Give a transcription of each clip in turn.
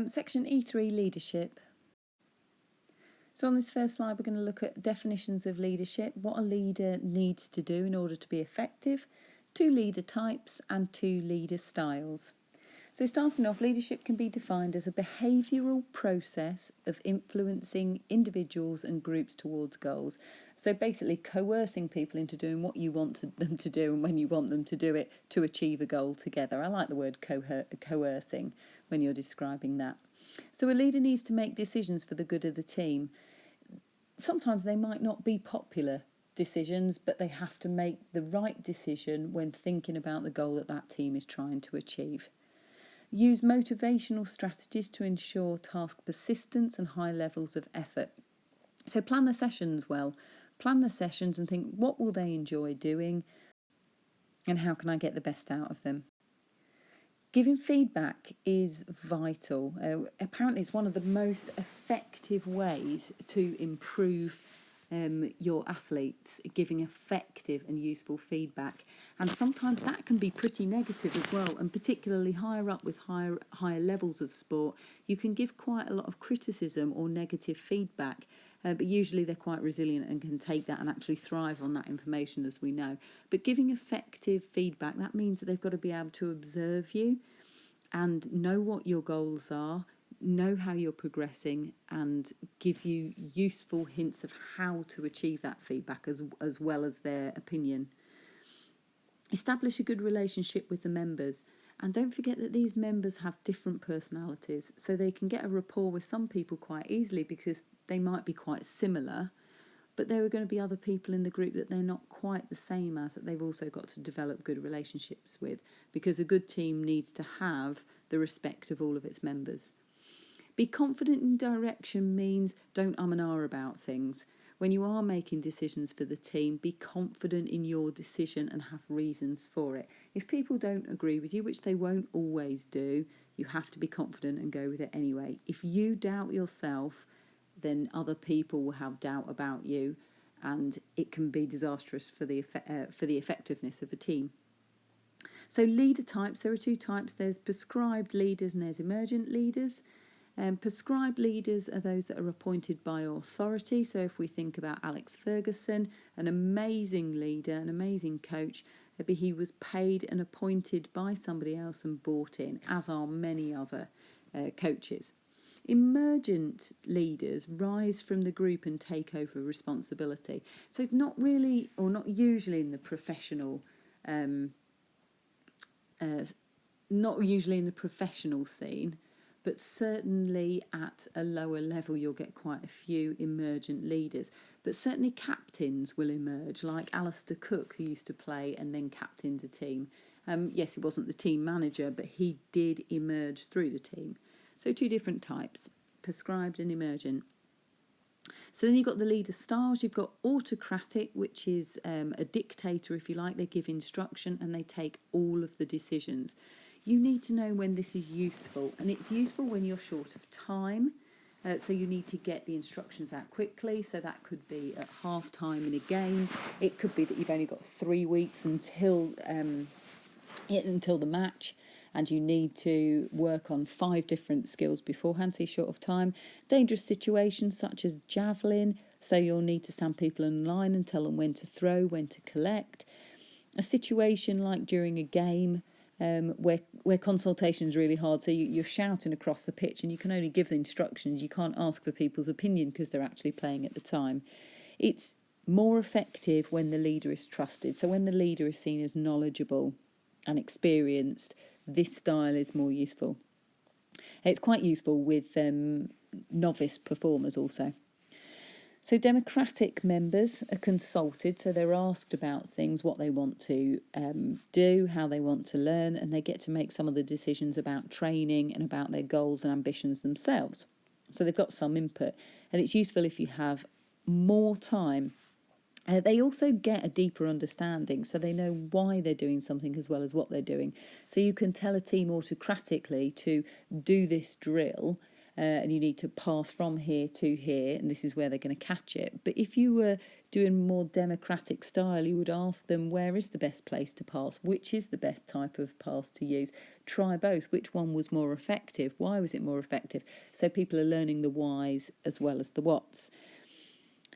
Section E3, leadership. So on this first slide, we're going to look at definitions of leadership, what a leader needs to do in order to be effective, 2 leader types and 2 leader styles. So starting off, leadership can be defined as a behavioural process of influencing individuals and groups towards goals. So basically coercing people into doing what you want them to do and when you want them to do it to achieve a goal together. I like the word coercing when you're describing that. So a leader needs to make decisions for the good of the team. Sometimes they might not be popular decisions, but they have to make the right decision when thinking about the goal that team is trying to achieve. Use motivational strategies to ensure task persistence and high levels of effort. So plan the sessions well. Plan the sessions and think, what will they enjoy doing and how can I get the best out of them? Giving feedback is vital. Apparently it's one of the most effective ways to improve your athletes, giving effective and useful feedback. And sometimes that can be pretty negative as well, and particularly higher up with higher levels of sport, you can give quite a lot of criticism or negative feedback. But usually they're quite resilient and can take that and actually thrive on that information, as we know. But giving effective feedback, that means that they've got to be able to observe you and know what your goals are, know how you're progressing, and give you useful hints of how to achieve that feedback as well as their opinion. Establish a good relationship with the members. And don't forget that these members have different personalities, so they can get a rapport with some people quite easily because they might be quite similar, but there are going to be other people in the group that they're not quite the same as, that they've also got to develop good relationships with, because a good team needs to have the respect of all of its members. Be confident in direction means don't and ah about things. When you are making decisions for the team, be confident in your decision and have reasons for it. If people don't agree with you, which they won't always do, you have to be confident and go with it anyway. If you doubt yourself, then other people will have doubt about you, and it can be disastrous for the effectiveness of a team. So leader types, there are 2 types. There's prescribed leaders and there's emergent leaders. Prescribed leaders are those that are appointed by authority. So if we think about Alex Ferguson, an amazing leader, an amazing coach, but he was paid and appointed by somebody else and brought in, as are many other coaches. Emergent leaders rise from the group and take over responsibility. So not really, or not usually in the professional scene, but certainly at a lower level you'll get quite a few emergent leaders. But certainly captains will emerge, like Alistair Cook, who used to play and then captained a team. Yes, he wasn't the team manager, but he did emerge through the team. So 2 different types, prescribed and emergent. So then you've got the leader styles. You've got autocratic, which is a dictator, if you like. They give instruction and they take all of the decisions. You need to know when this is useful, and it's useful when you're short of time. So you need to get the instructions out quickly. So that could be at half time in a game. It could be that you've only got 3 weeks until the match, and you need to work on 5 different skills beforehand, so you're short of time. Dangerous situations such as javelin, so you'll need to stand people in line and tell them when to throw, when to collect. A situation like during a game, where consultation is really hard, so you're shouting across the pitch and you can only give the instructions, you can't ask for people's opinion because they're actually playing at the time. It's more effective when the leader is trusted, so when the leader is seen as knowledgeable and experienced, this style is more useful. It's quite useful with novice performers also. So democratic members are consulted, so they're asked about things, what they want to do, how they want to learn, and they get to make some of the decisions about training and about their goals and ambitions themselves. So they've got some input, and it's useful if you have more time. They also get a deeper understanding, so they know why they're doing something as well as what they're doing. So you can tell a team autocratically to do this drill, and you need to pass from here to here, and this is where they're going to catch it. But if you were doing more democratic style, you would ask them, where is the best place to pass? Which is the best type of pass to use? Try both. Which one was more effective? Why was it more effective? So people are learning the whys as well as the whats.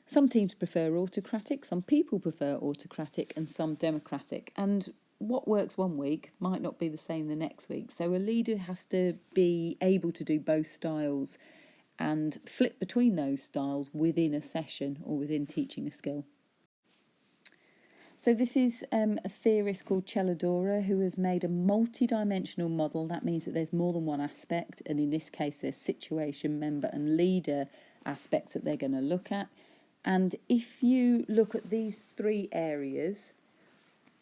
Some teams prefer autocratic, some people prefer autocratic, and some democratic. And what works one week might not be the same the next week. So a leader has to be able to do both styles and flip between those styles within a session or within teaching a skill. So this is a theorist called Celladora who has made a multi-dimensional model. That means that there's more than one aspect, and in this case there's situation, member and leader aspects that they're going to look at. And if you look at these three areas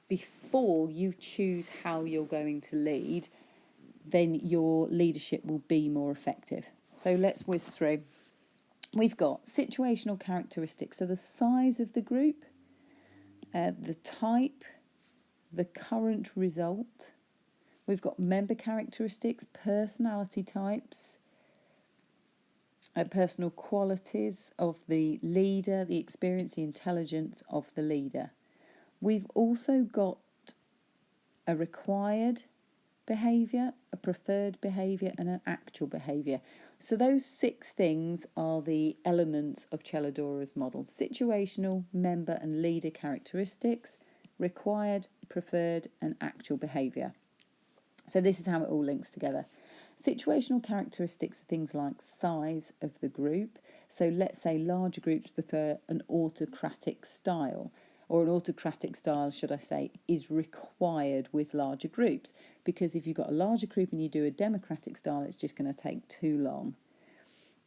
before you choose how you're going to lead, then your leadership will be more effective. So let's whiz through. We've got situational characteristics, so the size of the group, the type, the current result. We've got member characteristics, personality types, personal qualities of the leader, the experience, the intelligence of the leader. We've also got a required behaviour, a preferred behaviour and an actual behaviour. So those 6 things are the elements of Celladora's model: situational, member and leader characteristics, required, preferred and actual behaviour. So this is how it all links together. Situational characteristics are things like size of the group. So let's say larger groups prefer an autocratic style, or an autocratic style, should I say, is required with larger groups. Because if you've got a larger group and you do a democratic style, it's just going to take too long.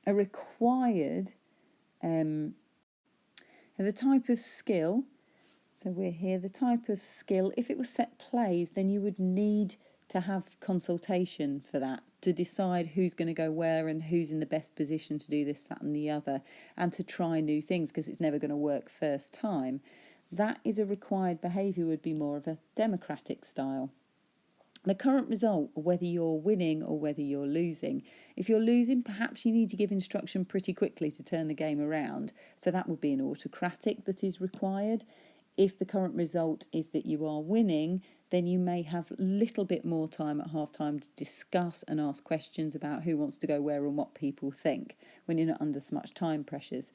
A required, the type of skill, so we're here, the type of skill, if it was set plays, then you would need to have consultation for that, to decide who's going to go where and who's in the best position to do this, that and the other, and to try new things because it's never going to work first time. That is a required behaviour, would be more of a democratic style. The current result, whether you're winning or whether you're losing. If you're losing, perhaps you need to give instruction pretty quickly to turn the game around. So that would be an autocratic that is required. If the current result is that you are winning, then you may have a little bit more time at half time to discuss and ask questions about who wants to go where and what people think when you're not under so much time pressures.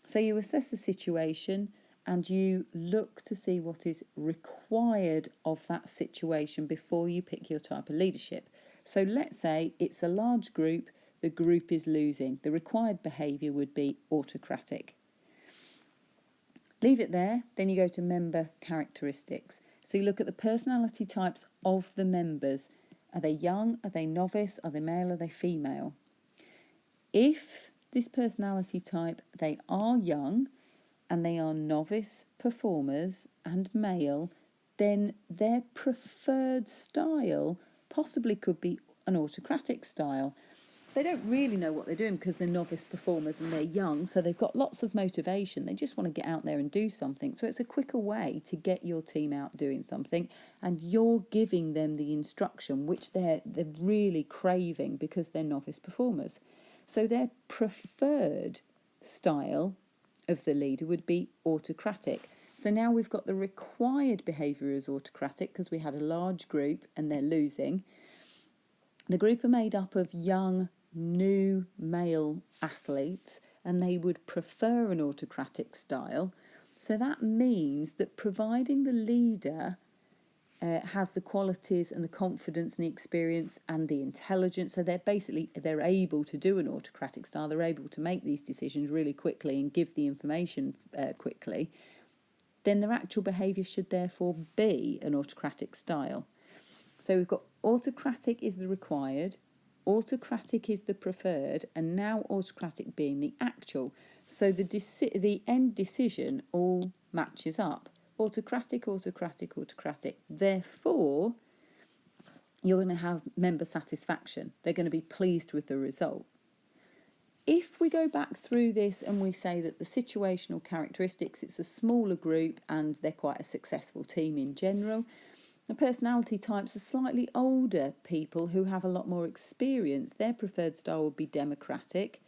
So you assess the situation and you look to see what is required of that situation before you pick your type of leadership. So let's say it's a large group, the group is losing. The required behaviour would be autocratic. Leave it there, then you go to member characteristics. So you look at the personality types of the members. Are they young? Are they novice? Are they male? Are they female? If this personality type, they are young and they are novice performers and male, then their preferred style possibly could be an autocratic style. They don't really know what they're doing because they're novice performers and they're young, so they've got lots of motivation. They just want to get out there and do something. So it's a quicker way to get your team out doing something, and you're giving them the instruction which they're really craving because they're novice performers. So their preferred style of the leader would be autocratic. So now we've got the required behaviour as autocratic because we had a large group and they're losing. The group are made up of young, new male athletes and they would prefer an autocratic style. So that means that providing the leader has the qualities and the confidence and the experience and the intelligence, so they're able to do an autocratic style, they're able to make these decisions really quickly and give the information quickly, then their actual behaviour should therefore be an autocratic style. So we've got autocratic is the required, autocratic is the preferred, and now autocratic being the actual. So the end decision all matches up. Autocratic, autocratic, autocratic. Therefore, you're going to have member satisfaction. They're going to be pleased with the result. If we go back through this and we say that the situational characteristics, it's a smaller group and they're quite a successful team in general, The personality types are slightly older people who have a lot more experience. Their preferred style would be democratic,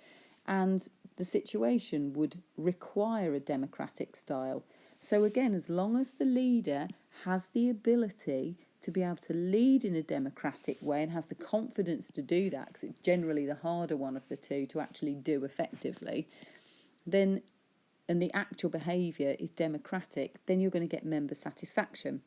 and the situation would require a democratic style. So again, as long as the leader has the ability to be able to lead in a democratic way and has the confidence to do that, because it's generally the harder one of the two to actually do effectively, then, and the actual behaviour is democratic, then you're going to get member satisfaction.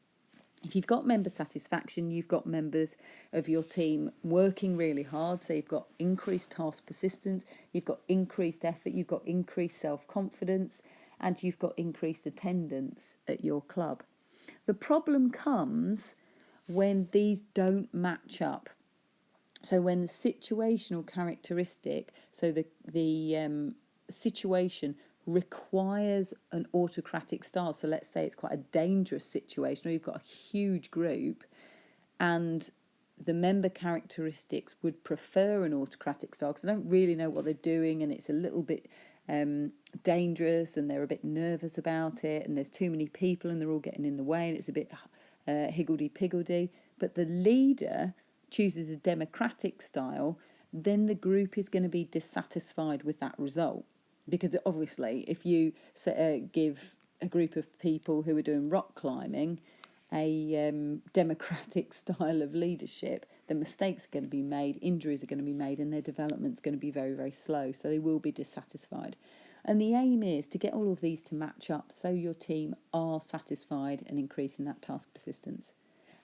If you've got member satisfaction, you've got members of your team working really hard. So you've got increased task persistence, you've got increased effort, you've got increased self-confidence, and you've got increased attendance at your club. The problem comes when these don't match up. So when the situational characteristic, so the situation requires an autocratic style. So let's say it's quite a dangerous situation, or you've got a huge group, and the member characteristics would prefer an autocratic style because they don't really know what they're doing, and it's a little bit dangerous, and they're a bit nervous about it, and there's too many people, and they're all getting in the way, and it's a bit higgledy-piggledy. But the leader chooses a democratic style, then the group is going to be dissatisfied with that result. Because obviously, if you give a group of people who are doing rock climbing a democratic style of leadership, then mistakes are going to be made, injuries are going to be made, and their development's going to be very, very slow. So they will be dissatisfied. And the aim is to get all of these to match up so your team are satisfied and increasing that task persistence.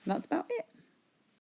And that's about it.